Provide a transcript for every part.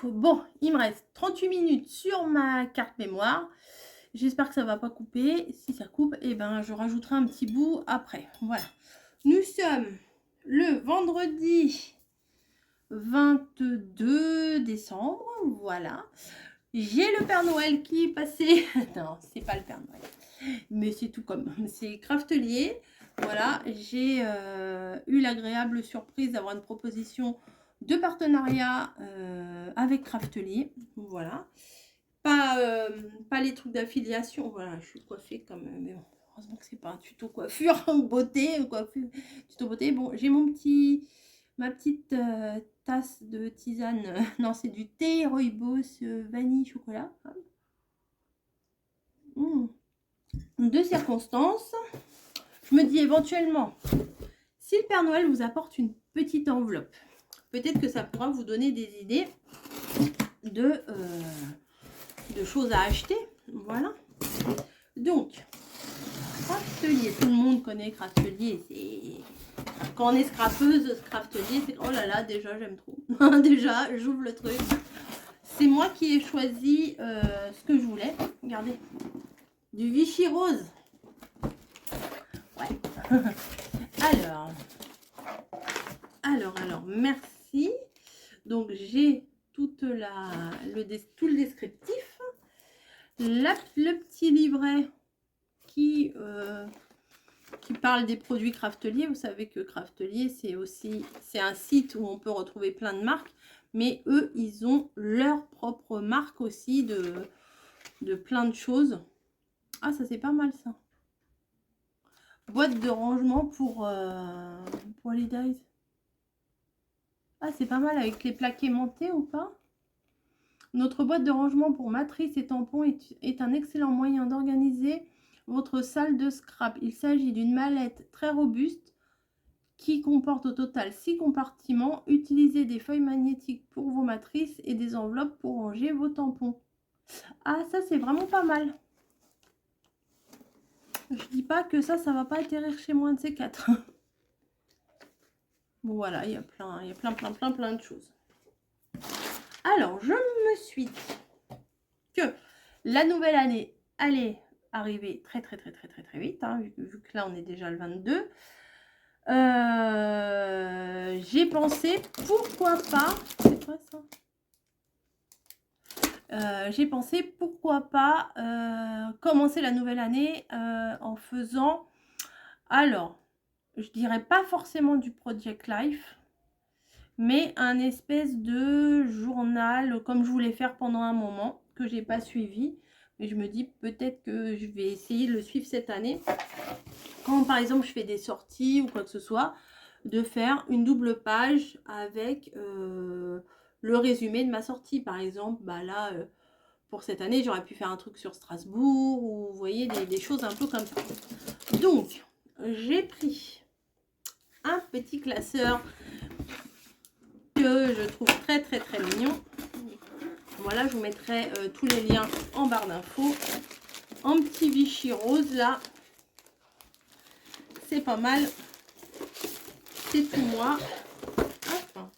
Bon, il me reste 38 minutes sur ma carte mémoire. J'espère que ça va pas couper. Si ça coupe, eh ben, je rajouterai un petit bout après. Voilà. Nous sommes le vendredi 22 décembre. Voilà. J'ai le Père Noël qui est passé. Non, c'est pas le Père Noël. Mais c'est tout comme. C'est Craftelier. Voilà. J'ai eu l'agréable surprise d'avoir une proposition de partenariat avec Craftelier. Voilà. Pas les trucs d'affiliation. Voilà, je suis coiffée comme... mais bon, heureusement que c'est pas un tuto coiffure, beauté, coiffure, tuto beauté. Bon, j'ai ma petite tasse de tisane. Non, c'est du thé rooibos vanille chocolat. De circonstance. Je me dis éventuellement, si le Père Noël vous apporte une petite enveloppe, peut-être que ça pourra vous donner des idées de choses à acheter. Voilà. Donc, Craftelier, tout le monde connaît Craftelier. Quand on est scrapeuse, Craftelier, c'est... Oh là là, déjà, j'aime trop. Déjà, j'ouvre le truc. C'est moi qui ai choisi ce que je voulais. Regardez. Du Vichy rose. Ouais. Alors, merci. Donc, j'ai tout le descriptif. Le petit livret qui parle des produits Craftelier. Vous savez que Craftelier, c'est un site où on peut retrouver plein de marques, mais eux, ils ont leur propre marque aussi de plein de choses. Ah, ça c'est pas mal ça. Boîte de rangement pour les dies. Ah, c'est pas mal avec les plaques aimantées ou pas? Notre boîte de rangement pour matrices et tampons est un excellent moyen d'organiser votre salle de scrap. Il s'agit d'une mallette très robuste qui comporte au total 6 compartiments. Utilisez des feuilles magnétiques pour vos matrices et des enveloppes pour ranger vos tampons. Ah, ça c'est vraiment pas mal. Je dis pas que ça va pas atterrir chez moi de ces quatre. Bon voilà, il y a plein de choses. Alors, je me suis dit que la nouvelle année allait arriver très vite, hein, vu que là on est déjà le 22. J'ai pensé, pourquoi pas... C'est quoi ça? J'ai pensé, pourquoi pas commencer la nouvelle année en faisant... Alors, je dirais pas forcément du Project Life, mais un espèce de journal comme je voulais faire pendant un moment, que j'ai pas suivi. Mais je me dis peut-être que je vais essayer de le suivre cette année. Quand par exemple je fais des sorties ou quoi que ce soit, de faire une double page avec le résumé de ma sortie. Par exemple, bah là, pour cette année, j'aurais pu faire un truc sur Strasbourg ou vous voyez, des choses un peu comme ça. Donc, j'ai pris un petit classeur que je trouve très mignon. Voilà, je vous mettrai tous les liens en barre d'infos. En petit Vichy rose là, c'est pas mal. C'est tout moi. Hop.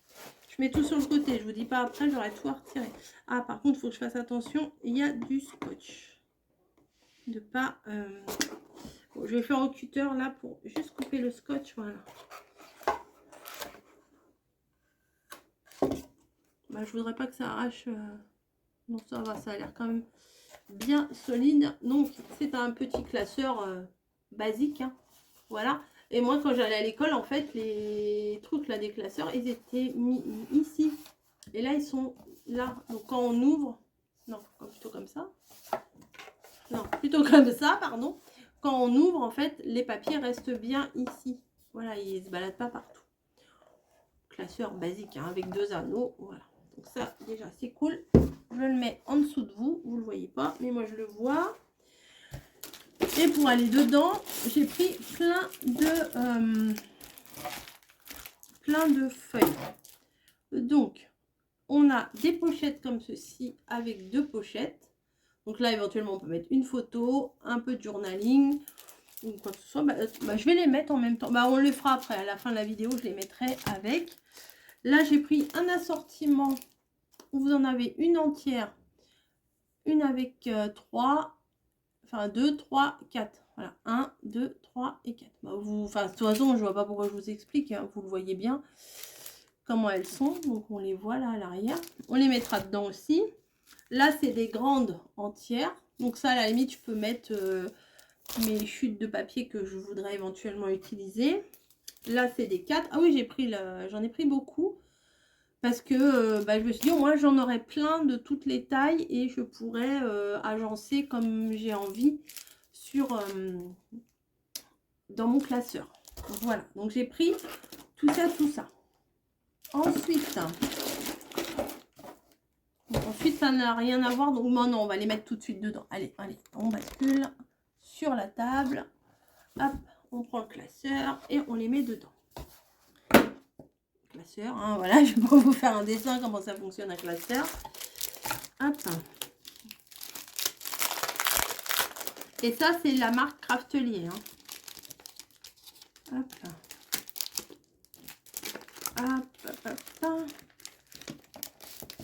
Je mets tout sur le côté, je vous dis pas après, j'aurai tout à retirer. Ah, par contre, il faut que je fasse attention, il y a du scotch. De pas... Bon, je vais faire au cutter là pour juste couper le scotch, voilà. Bah, je voudrais pas que ça arrache. Non, ça va, ça a l'air quand même bien solide. Donc, c'est un petit classeur basique, hein. Voilà. Et moi, quand j'allais à l'école, en fait, les trucs là des classeurs, ils étaient mis ici. Et là, ils sont là. Donc, quand on ouvre... Non, plutôt comme ça. Non, plutôt comme ça, pardon. Quand on ouvre, en fait, les papiers restent bien ici. Voilà, ils ne se baladent pas partout. Classeur basique, hein, avec 2 anneaux. Voilà. Donc ça, déjà, c'est cool. Je le mets en dessous de vous. Vous ne le voyez pas, mais moi, je le vois. Et pour aller dedans, j'ai pris plein de feuilles. Donc, on a des pochettes comme ceci avec 2 pochettes. Donc là, éventuellement, on peut mettre une photo, un peu de journaling ou quoi que ce soit. Je vais les mettre en même temps. On le fera après. À la fin de la vidéo, je les mettrai avec. Là, j'ai pris un assortiment où vous en avez une entière, une avec 3, enfin 2, 3, 4. Voilà, 1, 2, 3 et 4. Bah, enfin, de toute façon, je vois pas pourquoi je vous explique, hein, vous le voyez bien comment elles sont. Donc, on les voit là à l'arrière. On les mettra dedans aussi. Là, c'est des grandes entières. Donc ça, à la limite, je peux mettre mes chutes de papier que je voudrais éventuellement utiliser. Là, c'est des 4. Ah oui, j'en ai pris beaucoup. Parce que bah, je me suis dit, au moins, j'en aurais plein de toutes les tailles. Et je pourrais agencer comme j'ai envie dans mon classeur. Voilà, donc j'ai pris tout ça, tout ça. Ensuite, ça n'a rien à voir. Donc non, on va les mettre tout de suite dedans. Allez, on bascule sur la table. Hop, on prend le classeur et on les met dedans. Classeur, hein, voilà, je vais pas vous faire un dessin comment ça fonctionne un classeur. Hop. Et ça, c'est la marque Craftelier. Hein. Hop. Hop, hop, hop, hop.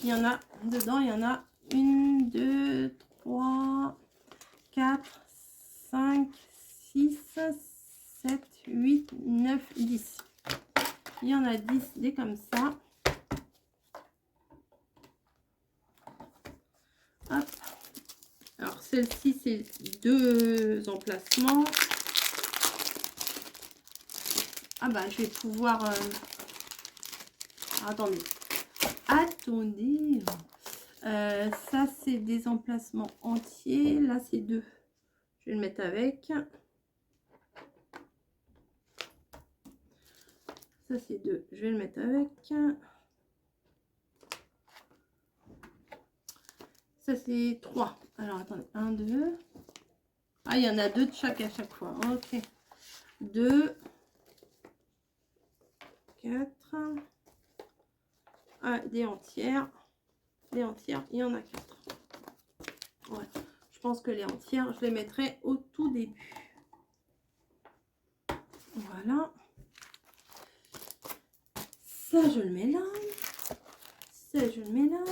Il y en a dedans, il y en a 1, 2, 3, 4, 5, 6, 7, 8, 9, 10. Il y en a 10 des comme ça. Hop. Alors, celle-ci, c'est 2 emplacements. Ah bah, je vais pouvoir... Attendez. Attendez. Ça, c'est des emplacements entiers. Là, c'est 2. Je vais le mettre avec. Ça, c'est 2. Je vais le mettre avec. Ça, c'est 3. Alors, attendez. 1, 2. Ah, il y en a 2 de chaque à chaque fois. Ok. 2. 4. Ah, des entières. Les entières, il y en a 4. Ouais. Je pense que les entières, je les mettrai au tout début. Voilà. Ça, je le mets là. Ça, je le mets là.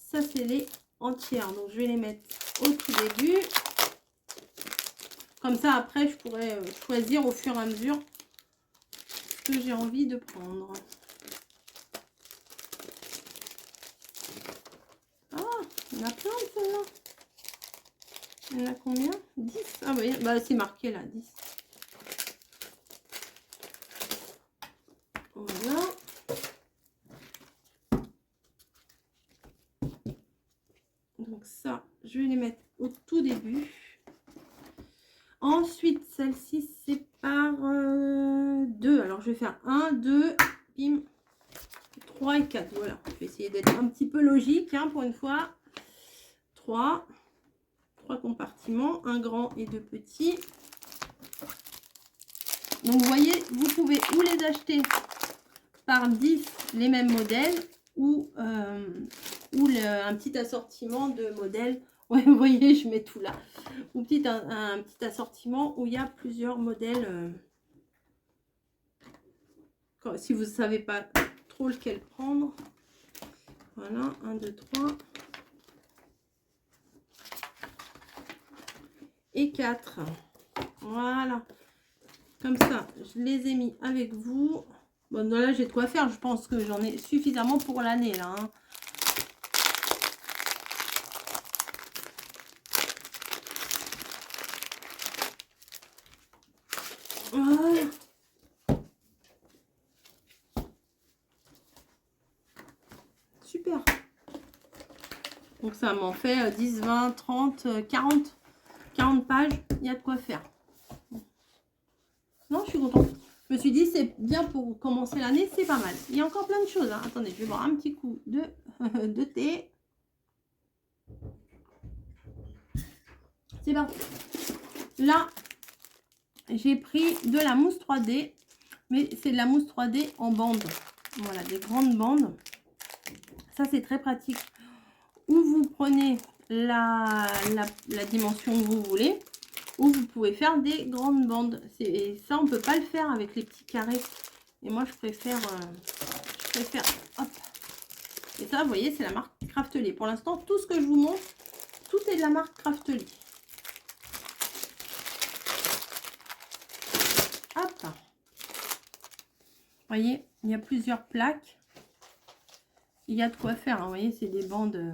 Ça, c'est les entières. Donc, je vais les mettre au tout début. Comme ça, après, je pourrais choisir au fur et à mesure ce que j'ai envie de prendre. Ah, il y en a plein de celles-là. Il y en a combien? 10. Ah oui, bah, c'est marqué là, 10. Voilà. Donc ça, je vais les mettre au tout début. Ensuite, celle-ci, c'est par 2. Alors, je vais faire 1, 2, bim, 3 et 4. Voilà, je vais essayer d'être un petit peu logique hein, pour une fois. 3 compartiments, un grand et 2 petits. Donc, vous voyez, vous pouvez ou les acheter par 10, les mêmes modèles, ou un petit assortiment de modèles. Ouais, vous voyez, je mets tout là. Ou un petit assortiment où il y a plusieurs modèles. Si vous ne savez pas trop lequel prendre. Voilà, 1, 2, 3. Et 4. Voilà. Comme ça, je les ai mis avec vous. Bon, là, j'ai de quoi faire. Je pense que j'en ai suffisamment pour l'année, là. Hein. Voilà. Super. Donc, ça m'en fait 10, 20, 30, 40. 40 pages. Il y a de quoi faire. Non, je suis contente. Je me suis dit, c'est bien pour commencer l'année, c'est pas mal. Il y a encore plein de choses. Hein. Attendez, je vais boire un petit coup de thé. C'est parti. Là, j'ai pris de la mousse 3D, mais c'est de la mousse 3D en bande. Voilà, des grandes bandes. Ça, c'est très pratique. Ou vous prenez la dimension que vous voulez, ou vous pouvez faire des grandes bandes. Et ça, on ne peut pas le faire avec les petits carrés. Et moi, je préfère hop, les ça, vous voyez, c'est la marque Craftelier. Pour l'instant, tout ce que je vous montre, tout est de la marque Craftelier. Hop. Vous voyez, il y a plusieurs plaques. Il y a de quoi faire, hein. Vous voyez, c'est des bandes...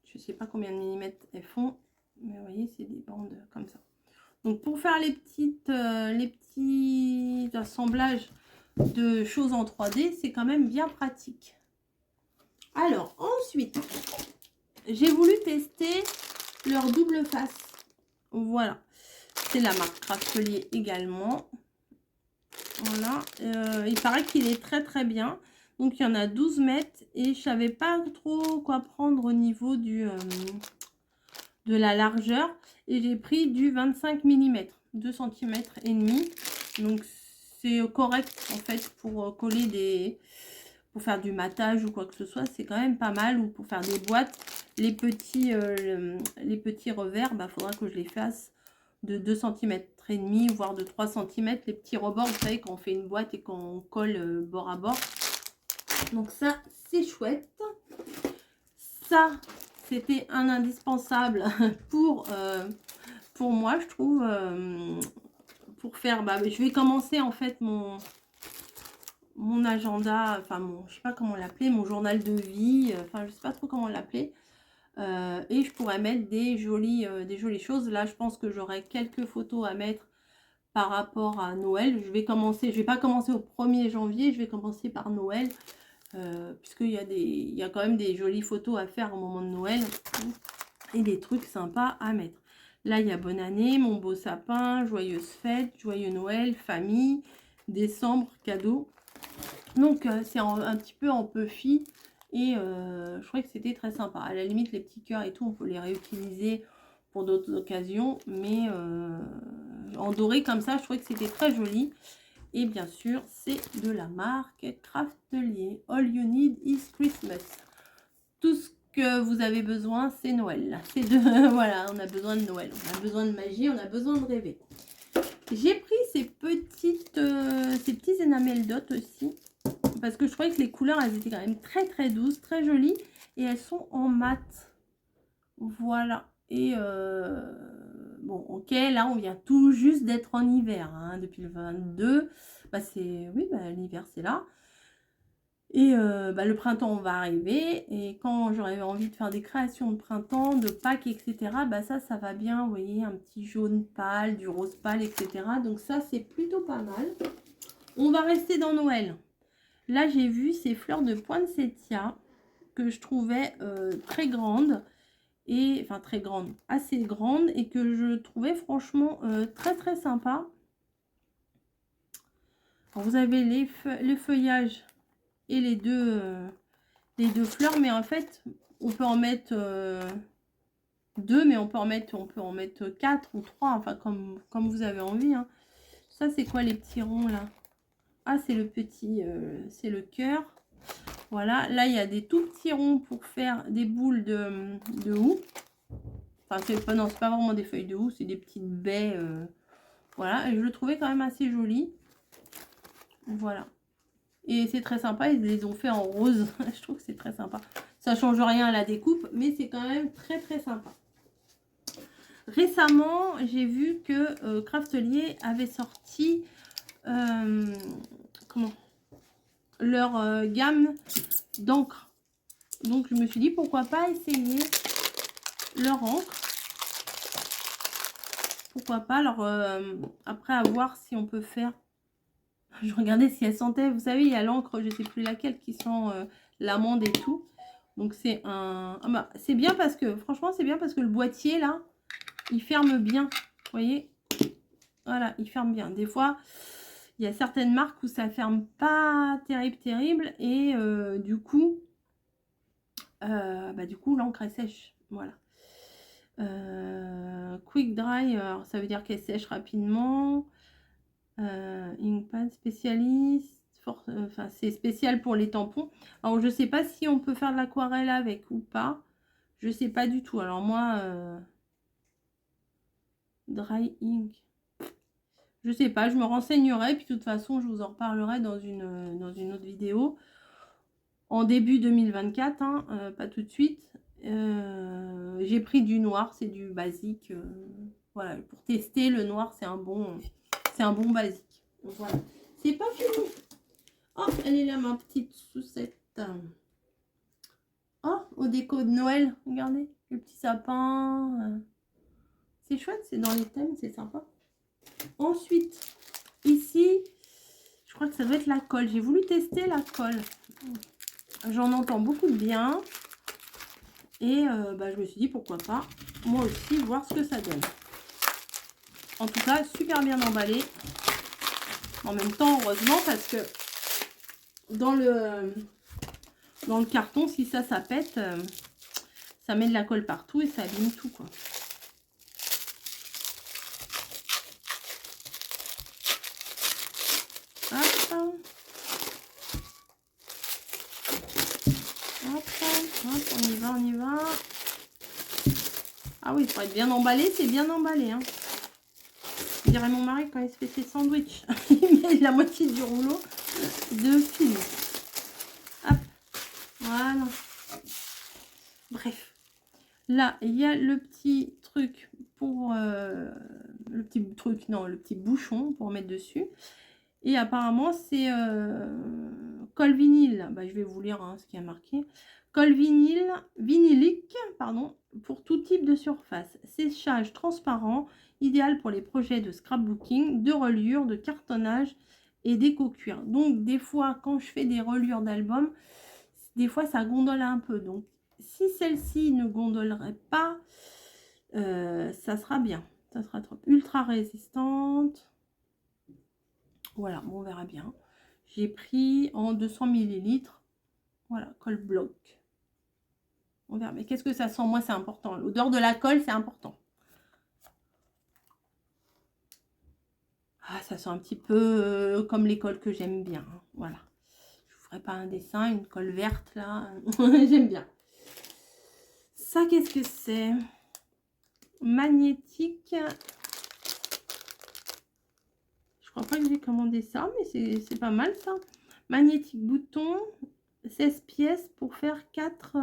je sais pas combien de millimètres elles font. Mais vous voyez, c'est des bandes comme ça. Donc, pour faire les petits assemblages de choses en 3D, c'est quand même bien pratique. Alors, ensuite, j'ai voulu tester leur double face. Voilà. C'est la marque Craftelier également. Voilà. Il paraît qu'il est très très bien. Donc, il y en a 12 mètres. Et je savais pas trop quoi prendre au niveau de la largeur. Et j'ai pris du 25 mm, 2 cm et demi. Donc, c'est correct en fait pour coller pour faire du matage ou quoi que ce soit, c'est quand même pas mal. Ou pour faire des boîtes, les petits revers, bah, faudra que je les fasse de 2 cm et demi, voire de 3 cm. Les petits rebords, vous savez, quand on fait une boîte et qu'on colle bord à bord. Donc ça, c'est chouette. Ça, c'était un indispensable pour moi, je trouve. Pour faire, je vais commencer en fait mon agenda, enfin je sais pas comment l'appeler, mon journal de vie, enfin je sais pas trop comment l'appeler, et je pourrais mettre des jolies choses. Là je pense que j'aurai quelques photos à mettre par rapport à Noël. Je vais pas commencer au 1er janvier, je vais commencer par Noël, puisqu'il y a quand même des jolies photos à faire au moment de Noël et des trucs sympas à mettre. Là, il y a bonne année, mon beau sapin, joyeuse fête, joyeux Noël, famille, décembre, cadeau. Donc, c'est un petit peu en puffy. Et je trouvais que c'était très sympa. À la limite, les petits cœurs et tout, on peut les réutiliser pour d'autres occasions. Mais en doré comme ça, je trouvais que c'était très joli. Et bien sûr, c'est de la marque Craftelier. All you need is Christmas. Tout ce que vous avez besoin, c'est Noël. C'est voilà, on a besoin de Noël, on a besoin de magie, on a besoin de rêver. J'ai pris ces petits enamel dot aussi, parce que je trouvais que les couleurs, elles étaient quand même très très douces, très jolies, et elles sont en mat. Voilà. Et bon, ok, là on vient tout juste d'être en hiver, hein, depuis le 22. L'hiver c'est là. Et le printemps va arriver, et quand j'aurai envie de faire des créations de printemps, de Pâques, etc., ça va bien, vous voyez, un petit jaune pâle, du rose pâle, etc. Donc ça, c'est plutôt pas mal. On va rester dans Noël. Là, j'ai vu ces fleurs de poinsettia que je trouvais très grandes, assez grandes, et que je trouvais franchement très très sympa. Alors, vous avez le feuillage et les deux fleurs, mais en fait on peut en mettre deux, mais on peut en mettre 4 ou 3, enfin comme vous avez envie, hein. Ça, c'est quoi les petits ronds là? Ah, c'est le petit, c'est le cœur. Voilà, là il y a des tout petits ronds pour faire des boules de houx. Enfin, c'est pas vraiment des feuilles de houx, c'est des petites baies, voilà, et je le trouvais quand même assez joli. Voilà. Et c'est très sympa, ils les ont fait en rose. Je trouve que c'est très sympa. Ça change rien à la découpe, mais c'est quand même très très sympa. Récemment, j'ai vu que Craftelier avait sorti leur gamme d'encre. Donc je me suis dit pourquoi pas essayer leur encre. Pourquoi pas. Alors après, à voir si on peut faire. Je regardais si elle sentait, vous savez, il y a l'encre, je sais plus laquelle, qui sent l'amande et tout. Donc c'est c'est bien parce que, franchement, c'est bien parce que le boîtier là, il ferme bien. Vous voyez, voilà, il ferme bien. Des fois, il y a certaines marques où ça ferme pas terrible, et du coup, l'encre est sèche. Voilà. Quick dry, alors ça veut dire qu'elle sèche rapidement. Inkpad spécialiste, enfin c'est spécial pour les tampons. Alors je sais pas si on peut faire de l'aquarelle avec ou pas, je sais pas du tout. Alors moi dry ink, je sais pas, je me renseignerai, puis de toute façon je vous en reparlerai dans une autre vidéo. en début 2024, hein, pas tout de suite. J'ai pris du noir, c'est du basique. Voilà, pour tester, le noir, c'est un bon basique. Voilà, c'est pas fini. Oh, elle est là, ma petite soucette. Oh, au déco de Noël, regardez, le petit sapin. C'est chouette, c'est dans les thèmes, c'est sympa. Ensuite, ici, je crois que ça doit être la colle. J'ai voulu tester la colle. J'en entends beaucoup de bien. Et je me suis dit, pourquoi pas, moi aussi, voir ce que ça donne. En tout cas, super bien emballé. En même temps, heureusement, parce que dans le carton, si ça pète, ça met de la colle partout et ça abîme tout, quoi. Hop. Hop, on y va. Ah oui, pour être bien emballé, c'est bien emballé, hein. Je dirais mon mari quand il se fait ses sandwichs. Il met la moitié du rouleau de film. Hop, voilà. Bref. Là, il y a le petit truc pour... le petit bouchon pour mettre dessus. Et apparemment, c'est colle vinyle. Bah, je vais vous lire ce qui a marqué. Colle vinylique, pardon, pour tout type de surface. Séchage transparent, idéal pour les projets de scrapbooking, de reliure, de cartonnage et d'éco-cuir. Donc, des fois, quand je fais des reliures d'albums, des fois, ça gondole un peu. Donc, si celle-ci ne gondolerait pas, ça sera bien. Ça sera trop ultra résistante. Voilà, bon, on verra bien. J'ai pris en 200 ml. Voilà, colle bloc. On verra. Mais qu'est-ce que ça sent? Moi, c'est important. L'odeur de la colle, c'est important. Ah, ça sent un petit peu comme les colles que j'aime bien. Hein. Voilà. Je vous ferai pas un dessin, une colle verte, là. J'aime bien. Ça, qu'est-ce que c'est? Magnétique. Je crois pas que j'ai commandé ça, mais c'est pas mal, ça. Magnétique bouton. 16 pièces pour faire 4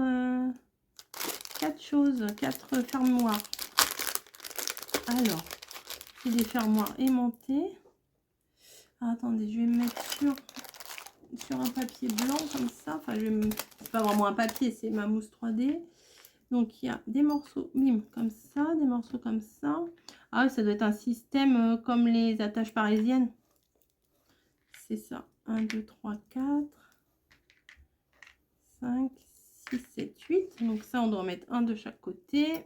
choses, 4 fermoirs. Alors, c'est des fermoirs aimantés. Ah, attendez, je vais me mettre sur un papier blanc comme ça. Enfin, c'est pas vraiment un papier, c'est ma mousse 3D. Donc, il y a des morceaux, bim, comme ça, des morceaux comme ça. Ah, ça doit être un système comme les attaches parisiennes. C'est ça. 1, 2, 3, 4, 5, 6, 7, 8. Donc, ça, on doit en mettre un de chaque côté.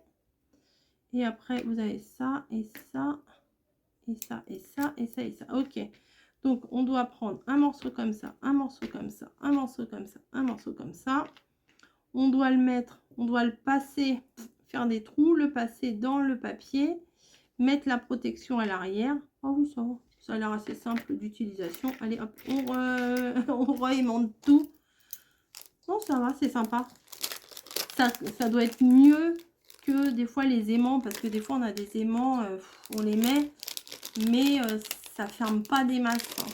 Et après, vous avez ça et ça, et ça, et ça, et ça, et ça. Ok. Donc, on doit prendre un morceau comme ça, un morceau comme ça, un morceau comme ça, un morceau comme ça. On doit le mettre, on doit le passer, faire des trous, le passer dans le papier, mettre la protection à l'arrière. Oh oui, ça va. Ça a l'air assez simple d'utilisation. Allez, hop, on réaimante tout. Bon, ça va, c'est sympa. Ça doit être mieux que des fois les aimants, parce que des fois on a des aimants, on les met, mais ça ferme pas des masses. Hein.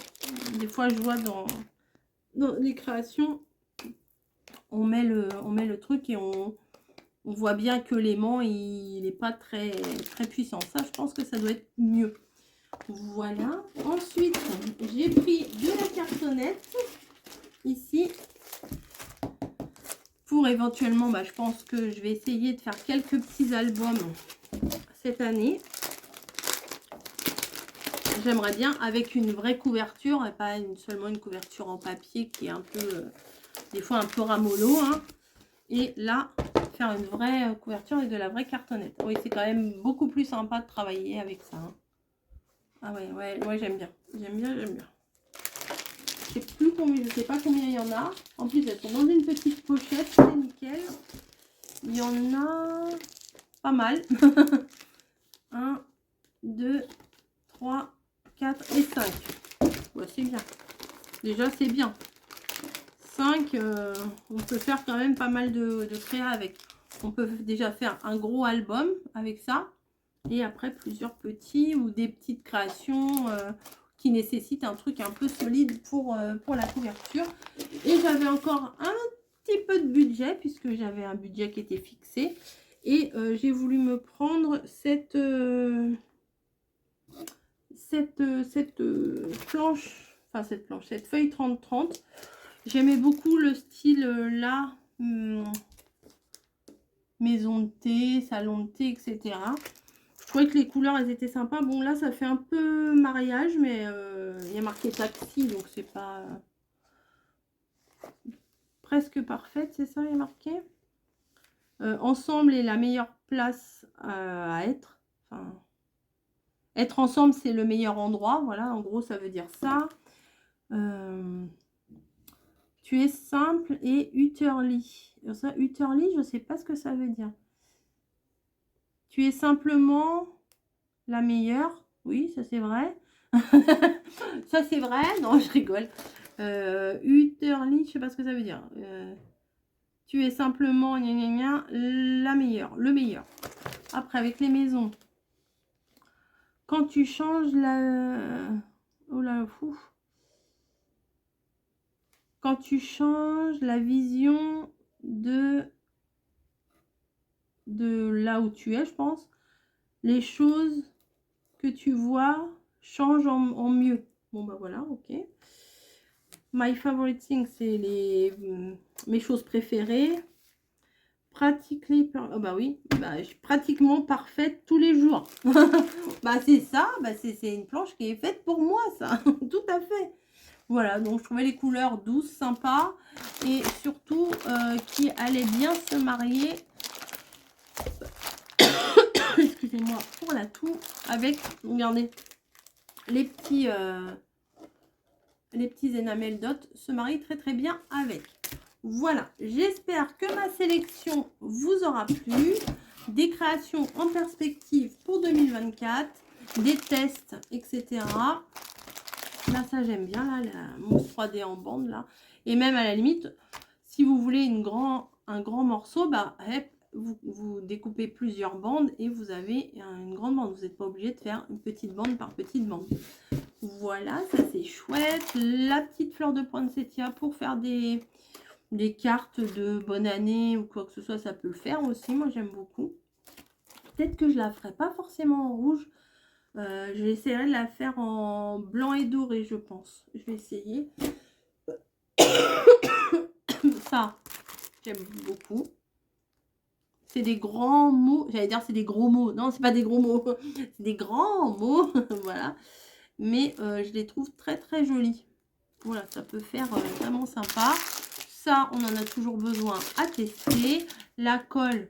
Des fois je vois dans les créations, on met le truc et on voit bien que l'aimant il n'est pas très puissant. Ça, je pense que ça doit être mieux. Voilà. Ensuite, j'ai pris de la cartonnette ici. Pour éventuellement, je pense que je vais essayer de faire quelques petits albums cette année. J'aimerais bien avec une vraie couverture et pas seulement une couverture en papier qui est un peu, des fois un peu ramollo. Hein. Et là, faire une vraie couverture avec de la vraie cartonnette. Oui, c'est quand même beaucoup plus sympa de travailler avec ça. Hein. Ah ouais, j'aime bien. J'aime bien. Je sais plus combien, je sais pas combien il y en a. En plus, elles sont dans une petite pochette, c'est nickel. Il y en a pas mal. 1, 2, 3, 4 et 5. Ouais, c'est bien. Déjà, c'est bien. 5, on peut faire quand même pas mal de créa avec. On peut déjà faire un gros album avec ça. Et après, plusieurs petits ou des petites créations qui nécessitent un truc un peu solide pour la couverture. Et j'avais encore un petit peu de budget, puisque j'avais un budget qui était fixé. Et j'ai voulu me prendre cette planche, enfin cette feuille 30-30. J'aimais beaucoup le style là, maison de thé, salon de thé, etc. Je trouvais que les couleurs, elles étaient sympas. Bon, là, ça fait un peu mariage, mais il y a marqué taxi, donc c'est pas presque parfaite, c'est ça, il y a marqué. Ensemble est la meilleure place à être. Enfin, être ensemble, c'est le meilleur endroit. Voilà, en gros, ça veut dire ça. Tu es simple et utterly. Ça, utterly, je ne sais pas ce que ça veut dire. Tu es simplement la meilleure. Oui, ça c'est vrai. Ça c'est vrai. Non, je rigole. Utterly, je sais pas ce que ça veut dire. Tu es simplement gna, gna, gna, la meilleure, le meilleur. Après, avec les maisons. Quand tu changes la... Oh là, fou. Quand tu changes la vision de là où tu es, je pense, les choses que tu vois changent en mieux. Bon, bah voilà, ok. My favorite thing, c'est mes choses préférées. Practically, oh bah oui, bah, je suis pratiquement parfaite tous les jours. Bah c'est ça, bah c'est une planche qui est faite pour moi, ça. Tout à fait. Voilà, donc je trouvais les couleurs douces, sympas, et surtout qui allaient bien se marier. Excusez-moi pour la toux, avec, regardez, les petits énamels dot se marient très très bien avec. Voilà, j'espère que ma sélection vous aura plu. Des créations en perspective pour 2024, des tests, etc. Là, ça j'aime bien, là, la mousse 3D en bande, là. Et même à la limite, si vous voulez un grand morceau, bah, vous découpez plusieurs bandes et vous avez une grande bande. Vous n'êtes pas obligé de faire une petite bande par petite bande. Voilà, ça c'est chouette. La petite fleur de poinsettia pour faire des cartes de bonne année ou quoi que ce soit, ça peut le faire aussi. Moi, j'aime beaucoup. Peut-être que je la ferai pas forcément en rouge. J'essaierai de la faire en blanc et doré, je pense. Je vais essayer. Ça, j'aime beaucoup. C'est des grands mots. J'allais dire c'est des gros mots. Non, c'est pas des gros mots. C'est des grands mots. Voilà. Mais je les trouve très très jolis. Voilà, ça peut faire vraiment sympa. Ça, on en a toujours besoin à tester. La colle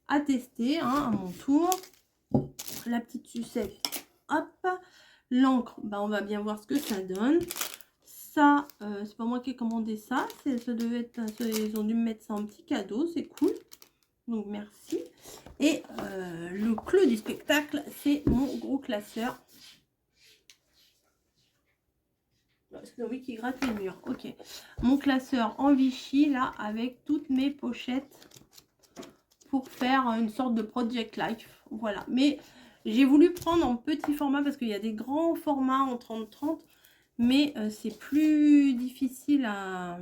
à tester, hein, à mon tour. La petite sucette, hop. L'encre, bah, on va bien voir ce que ça donne. Ça, c'est pas moi qui ai commandé ça. Ça devait être, ils ont dû me mettre ça en petit cadeau, c'est cool. Donc merci. Et le clou du spectacle, c'est mon gros classeur. C'est oui qui gratte les murs. Ok. Mon classeur en Vichy, là, avec toutes mes pochettes pour faire une sorte de Project Life. Voilà. Mais j'ai voulu prendre en petit format parce qu'il y a des grands formats en 30-30. Mais c'est plus difficile à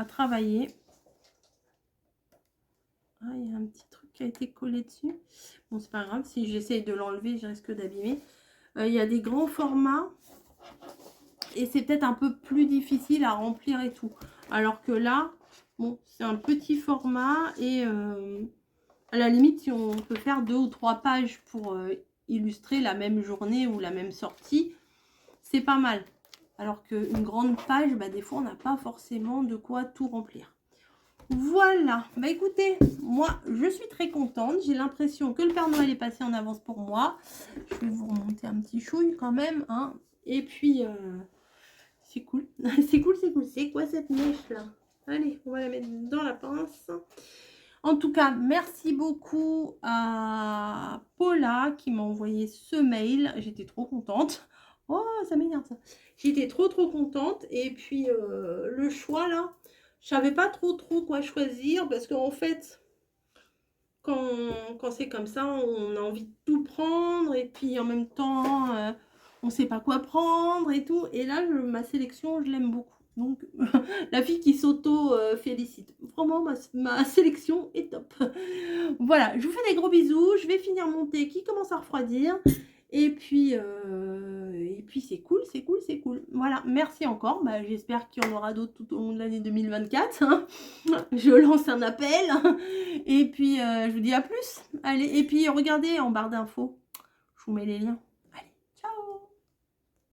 travailler. Ah, il y a un petit truc qui a été collé dessus. Bon, c'est pas grave. Si j'essaye de l'enlever, je risque d'abîmer. Il y a des grands formats. Et c'est peut-être un peu plus difficile à remplir et tout. Alors que là, bon, c'est un petit format. Et à la limite, si on peut faire 2 ou 3 pages pour illustrer la même journée ou la même sortie, c'est pas mal. Alors qu'une grande page, bah, des fois, on n'a pas forcément de quoi tout remplir. Voilà. Bah écoutez, moi, je suis très contente. J'ai l'impression que le Père Noël est passé en avance pour moi. Je vais vous remonter un petit chouille quand même. Hein. Et puis, c'est cool. C'est cool, c'est cool. C'est quoi cette mèche-là? Allez, on va la mettre dans la pince. En tout cas, merci beaucoup à Paula qui m'a envoyé ce mail. J'étais trop contente. Oh, ça m'énerve ça. J'étais trop contente. Et puis, le choix là, je savais pas trop quoi choisir parce qu'en fait, quand c'est comme ça, on a envie de tout prendre. Et puis, en même temps, on sait pas quoi prendre et tout. Et là, ma sélection, je l'aime beaucoup. Donc, la fille qui s'auto-félicite. Vraiment, ma sélection est top. Voilà, je vous fais des gros bisous. Je vais finir mon thé qui commence à refroidir. Et puis c'est cool, c'est cool, c'est cool. Voilà, merci encore. Bah, j'espère qu'il y en aura d'autres tout au long de l'année 2024. Hein. Je lance un appel. Et puis, je vous dis à plus. Allez, et puis regardez en barre d'infos. Je vous mets les liens.